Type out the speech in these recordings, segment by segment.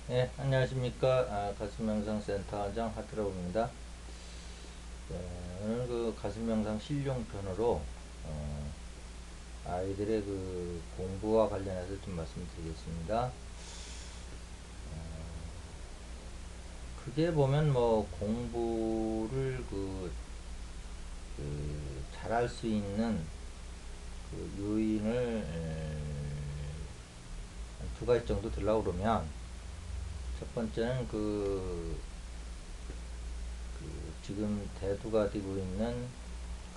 네, 안녕하십니까. 가슴명상센터 원장 하트라고입니다. 네, 오늘 그 가슴명상 실용편으로 아이들의 그 공부와 관련해서 좀 말씀드리겠습니다. 크게 보면 뭐 공부를 잘할 수 있는 그 요인을 한두 가지 정도 들라고 그러면, 첫 번째는 지금 대두가 되고 있는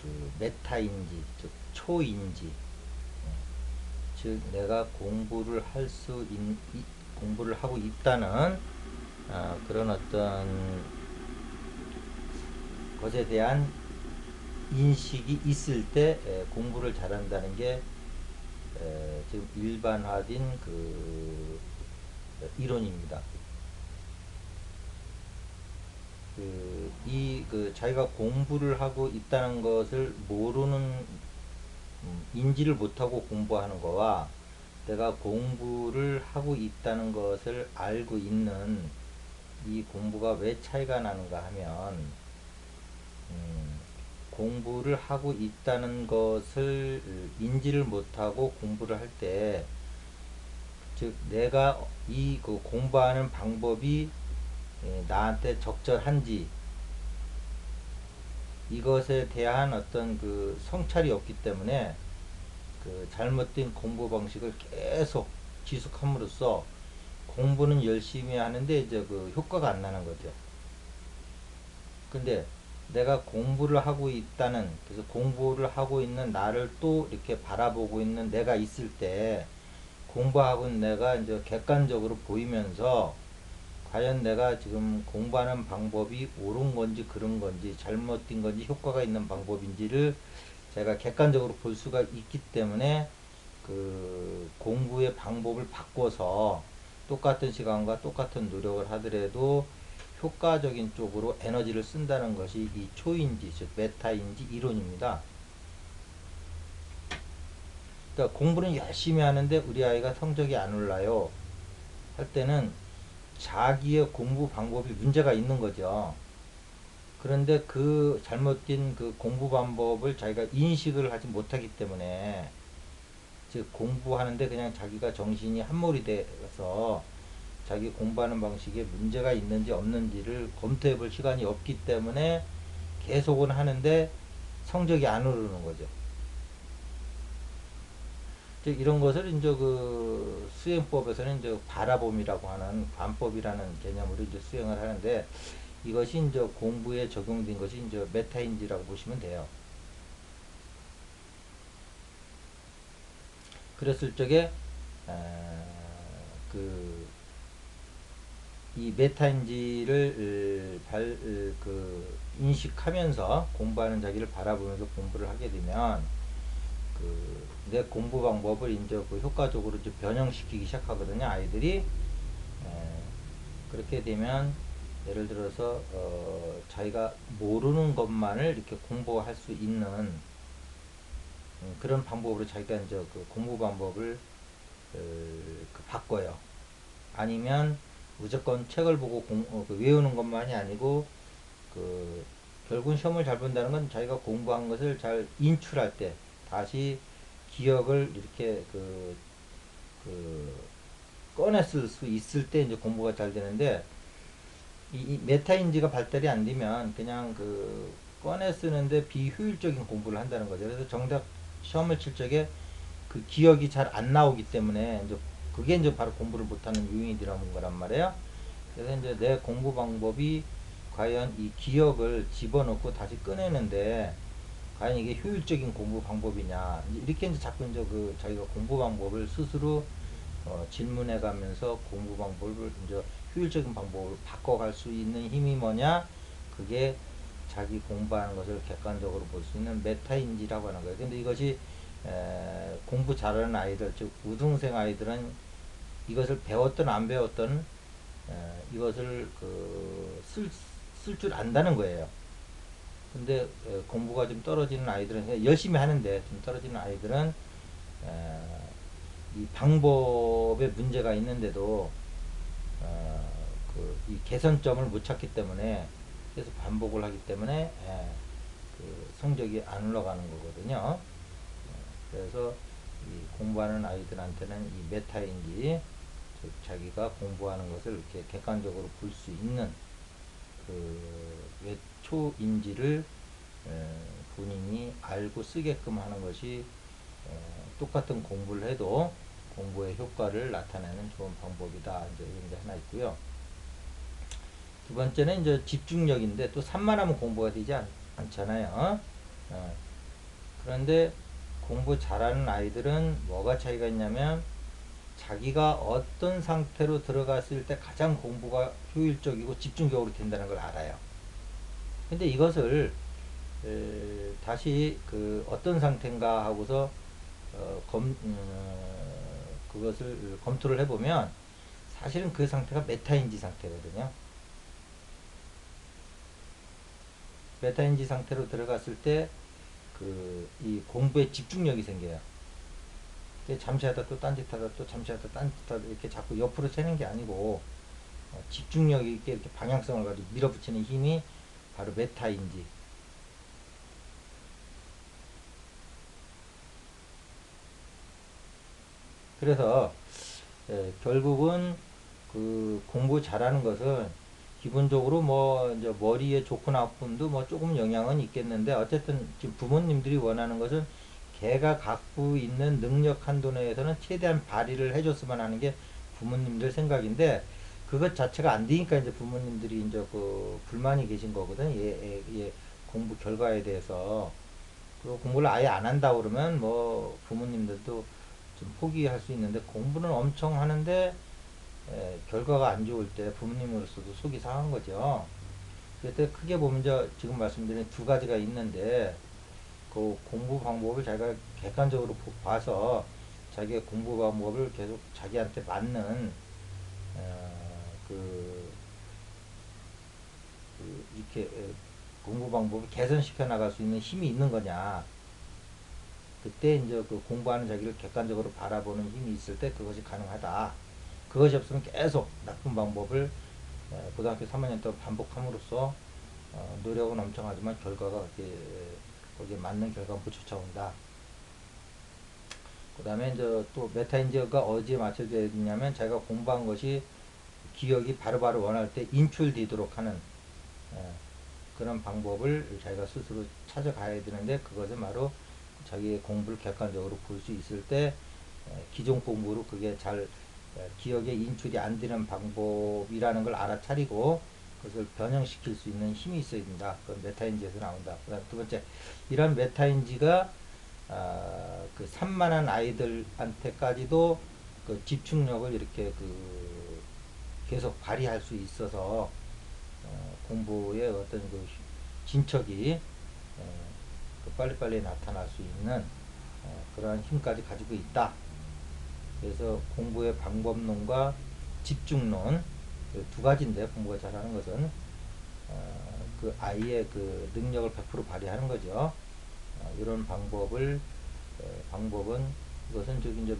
그 메타인지, 즉 초인지, 즉 내가 공부를 하고 있다는 그런 어떤 것에 대한 인식이 있을 때 공부를 잘한다는 게 지금 일반화된 그 이론입니다. 자기가 공부를 하고 있다는 것을 모르는, 인지를 못하고 공부하는 거와 내가 공부를 하고 있다는 것을 알고 있는 이 공부가 왜 차이가 나는가 하면, 음, 공부를 하고 있다는 것을 인지를 못하고 공부를 할 때, 즉 내가 그 공부하는 방법이 나한테 적절한지, 이것에 대한 어떤 그 성찰이 없기 때문에 그 잘못된 공부 방식을 계속 지속함으로써 공부는 열심히 하는데 이제 그 효과가 안 나는 거죠. 근데 내가 공부를 하고 있다는, 그래서 공부를 하고 있는 나를 또 이렇게 바라보고 있는 내가 있을 때, 공부하고 있는 내가 이제 객관적으로 보이면서 과연 내가 지금 공부하는 방법이 옳은 건지 그른 건지 잘못된 건지 효과가 있는 방법인지를 제가 객관적으로 볼 수가 있기 때문에 그 공부의 방법을 바꿔서 똑같은 시간과 똑같은 노력을 하더라도 효과적인 쪽으로 에너지를 쓴다는 것이 이 초인지, 즉 메타인지 이론입니다. 그러니까 공부는 열심히 하는데 우리 아이가 성적이 안 올라요 할 때는 자기의 공부 방법이 문제가 있는 거죠. 그런데 그 잘못된 그 공부 방법을 자기가 인식을 하지 못하기 때문에, 즉 공부하는데 그냥 자기가 정신이 한몰이 돼서 자기 공부하는 방식에 문제가 있는지 없는지를 검토해 볼 시간이 없기 때문에 계속은 하는데 성적이 안 오르는 거죠. 즉 이런 것을 이제 그 수행법에서는 이제 바라봄이라고 하는 관법이라는 개념으로 이제 수행을 하는데, 이것이 이제 공부에 적용된 것이 이제 메타인지라고 보시면 돼요. 그랬을 적에 그 이 메타인지를 인식하면서 공부하는 자기를 바라보면서 공부를 하게 되면 내 공부 방법을 이제 그 효과적으로 이제 변형시키기 시작하거든요, 아이들이. 그렇게 되면 예를 들어서 자기가 모르는 것만을 이렇게 공부할 수 있는 그런 방법으로 자기가 이제 그 공부 방법을 바꿔요. 아니면 무조건 책을 보고 외우는 것만이 아니고 그 결국은 시험을 잘 본다는 건 자기가 공부한 것을 잘 인출할 때 다시 기억을 이렇게 그 꺼냈을 수 있을 때 이제 공부가 잘 되는데, 이 메타인지가 발달이 안 되면 그냥 그 꺼내 쓰는데 비효율적인 공부를 한다는 거죠. 그래서 정작 시험을 칠 적에 그 기억이 잘 안 나오기 때문에 이제 그게 이제 바로 공부를 못하는 요인이라는 거란 말이에요. 그래서 이제 내 공부 방법이 과연 이 기억을 집어넣고 다시 꺼내는데 과연 이게 효율적인 공부 방법이냐, 이렇게 이제 자꾸 이제 그 자기가 공부 방법을 스스로 질문해 가면서 공부 방법을 이제 효율적인 방법으로 바꿔갈 수 있는 힘이 뭐냐, 그게 자기 공부하는 것을 객관적으로 볼 수 있는 메타인지라고 하는 거예요. 근데 이것이 공부 잘하는 아이들, 즉 우등생 아이들은 이것을 배웠든 안 배웠든 이것을 쓸 줄 안다는 거예요. 근데 공부가 좀 떨어지는 아이들은, 열심히 하는데 좀 떨어지는 아이들은 이 방법에 문제가 있는데도 이 개선점을 못 찾기 때문에 계속 반복을 하기 때문에 그 성적이 안 올라가는 거거든요. 그래서 이 공부하는 아이들한테는 이 메타인지, 즉 자기가 공부하는 것을 이렇게 객관적으로 볼 수 있는 그 외초인지를 본인이 알고 쓰게끔 하는 것이 똑같은 공부를 해도 공부의 효과를 나타내는 좋은 방법이다. 이제 이런 게 하나 있고요. 두 번째는 이제 집중력인데, 또 산만하면 공부가 되지 않잖아요. 그런데 공부 잘하는 아이들은 뭐가 차이가 있냐면, 자기가 어떤 상태로 들어갔을 때 가장 공부가 효율적이고 집중적으로 된다는 걸 알아요. 근데 이것을 다시 그 어떤 상태인가 하고서 그것을 검토를 해보면 사실은 그 상태가 메타인지 상태거든요. 메타인지 상태로 들어갔을 때 이 공부에 집중력이 생겨요. 잠시 하다 또 딴짓하다 또 잠시 하다 딴짓하다 이렇게 자꾸 옆으로 새는 게 아니고 집중력 있게 이렇게 방향성을 가지고 밀어붙이는 힘이 바로 메타인지. 그래서 결국은 그 공부 잘하는 것은 기본적으로 뭐 이제 머리에 좋고 나쁨도 뭐 조금 영향은 있겠는데, 어쨌든 지금 부모님들이 원하는 것은 걔가 갖고 있는 능력 한도 내에서는 최대한 발휘를 해줬으면 하는 게 부모님들 생각인데, 그것 자체가 안 되니까 이제 부모님들이 이제 그 불만이 계신 거거든. 얘 공부 결과에 대해서. 그 공부를 아예 안 한다 그러면 뭐 부모님들도 좀 포기할 수 있는데, 공부는 엄청 하는데 결과가 안 좋을 때 부모님으로서도 속이 상한 거죠. 그때 크게 보면 지금 말씀드린 두 가지가 있는데, 그 공부 방법을 자기가 객관적으로 봐서 자기의 공부 방법을 계속 자기한테 맞는 그, 이렇게 공부 방법을 개선시켜 나갈 수 있는 힘이 있는 거냐. 그때 이제 그 공부하는 자기를 객관적으로 바라보는 힘이 있을 때 그것이 가능하다. 그것이 없으면 계속 나쁜 방법을 고등학교 3학년 동안 반복함으로써 노력은 엄청 하지만 결과가 거기에 맞는 결과가 못 쫓아온다. 그 다음에 이제 또 메타인지가 어디에 맞춰져야 되냐면, 자기가 공부한 것이 기억이 바로바로 원할 때 인출되도록 하는 그런 방법을 자기가 스스로 찾아가야 되는데, 그것은 바로 자기의 공부를 객관적으로 볼 수 있을 때 기존 공부로 그게 잘 기억에 인출이 안 되는 방법이라는 걸 알아차리고 그것을 변형시킬 수 있는 힘이 있어야 된다. 그건 메타인지에서 나온다. 그다음 두 번째, 이런 메타인지가 그 산만한 아이들한테까지도 그 집중력을 이렇게 계속 발휘할 수 있어서 공부의 어떤 그 진척이 그 빨리빨리 나타날 수 있는 그러한 힘까지 가지고 있다. 그래서 공부의 방법론과 집중론, 두 가지인데, 공부가 잘하는 것은 그 아이의 그 능력을 100% 발휘하는 거죠. 이런 방법은 이것은 저기 이제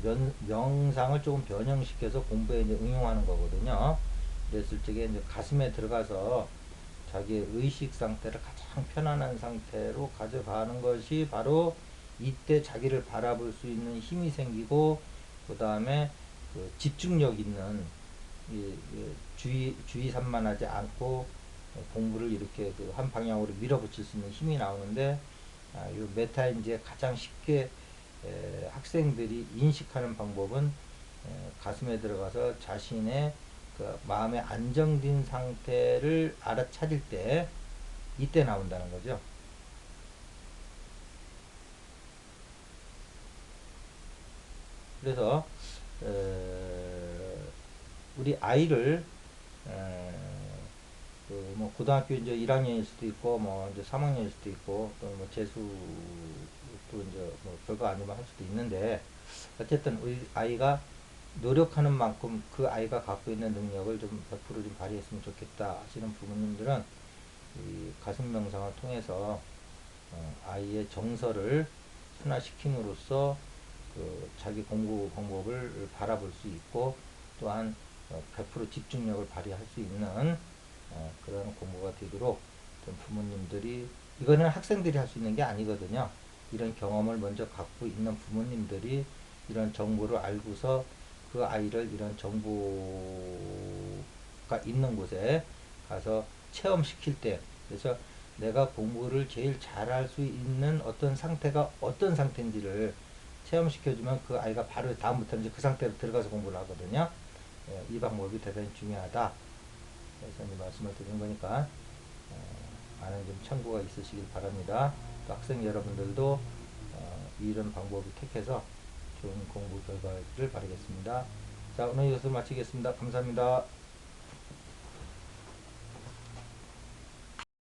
명상을 조금 변형시켜서 공부에 이제 응용하는 거거든요. 그랬을 적에 이제 가슴에 들어가서 자기의 의식 상태를 가장 편안한 상태로 가져가는 것이 바로 이때 자기를 바라볼 수 있는 힘이 생기고, 그 다음에 그 집중력 있는 주의 산만하지 않고 공부를 이렇게 그 한 방향으로 밀어붙일 수 있는 힘이 나오는데, 이 메타인지에 가장 쉽게 학생들이 인식하는 방법은 가슴에 들어가서 자신의 그 마음의 안정된 상태를 알아차릴 때, 이때 나온다는 거죠. 그래서 우리 아이를 그뭐 고등학교 이제 1학년일 수도 있고 뭐 이제 3학년일 수도 있고 또 뭐 재수 또 이제 뭐 별거 아니면 할 수도 있는데, 어쨌든 우리 아이가 노력하는 만큼 그 아이가 갖고 있는 능력을 좀 100%좀 발휘했으면 좋겠다 하시는 부모님들은 이 가슴 명상을 통해서 아이의 정서를 순화시킴으로써 그 자기 공부 방법을 바라볼 수 있고, 또한 100% 집중력을 발휘할 수 있는 그런 공부가 되도록 좀 부모님들이, 이거는 학생들이 할 수 있는 게 아니거든요. 이런 경험을 먼저 갖고 있는 부모님들이 이런 정보를 알고서 그 아이를 이런 정보가 있는 곳에 가서 체험시킬 때, 그래서 내가 공부를 제일 잘할 수 있는 어떤 상태가 어떤 상태인지를 체험시켜주면 그 아이가 바로 다음부터는 이제 그 상태로 들어가서 공부를 하거든요. 이 방법이 대단히 중요하다. 그래서 이 말씀을 드린 거니까 많은 좀 참고가 있으시길 바랍니다. 또 학생 여러분들도 이런 방법을 택해서 좋은 공부 결과를 바라겠습니다. 자, 오늘 이것을 마치겠습니다. 감사합니다.